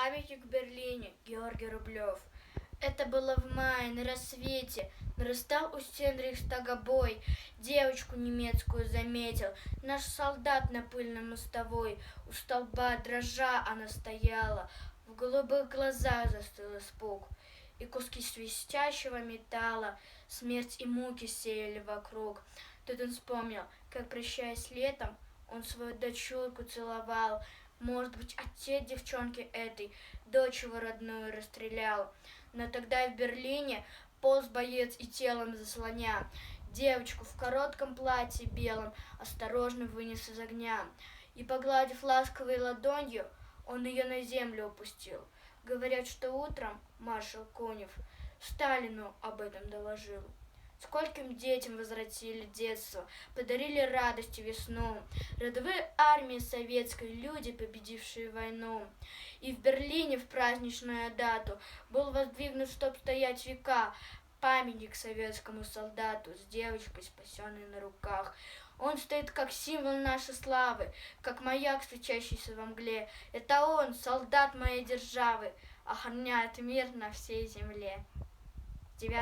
Памятник в Берлине, Георгий Рублев. Это было в мае, на рассвете. Нарастал у стен Рейхстага бой. Девочку немецкую заметил наш солдат на пыльной мостовой. У столба дрожа она стояла, в голубых глазах застыл испуг. И куски свистящего металла смерть и муки сеяли вокруг. Тут он вспомнил, как, прощаясь летом, он свою дочурку целовал. Может быть, отец девчонки этой дочь его родную расстрелял. Но тогда и в Берлине полз боец и телом заслоня. Девочку в коротком платье белом осторожно вынес из огня. И, погладив ласковой ладонью, он ее на землю опустил. Говорят, что утром маршал Конев Сталину об этом доложил. Скольким детям возвратили детство, подарили радость и весну. Рядовые армии советской, люди, победившие войну. И в Берлине в праздничную дату был воздвигнут, чтоб стоять века, памятник советскому солдату с девочкой, спасенной на руках. Он стоит как символ нашей славы, как маяк, светящийся во мгле. Это он, солдат моей державы, охраняет мир на всей земле. 9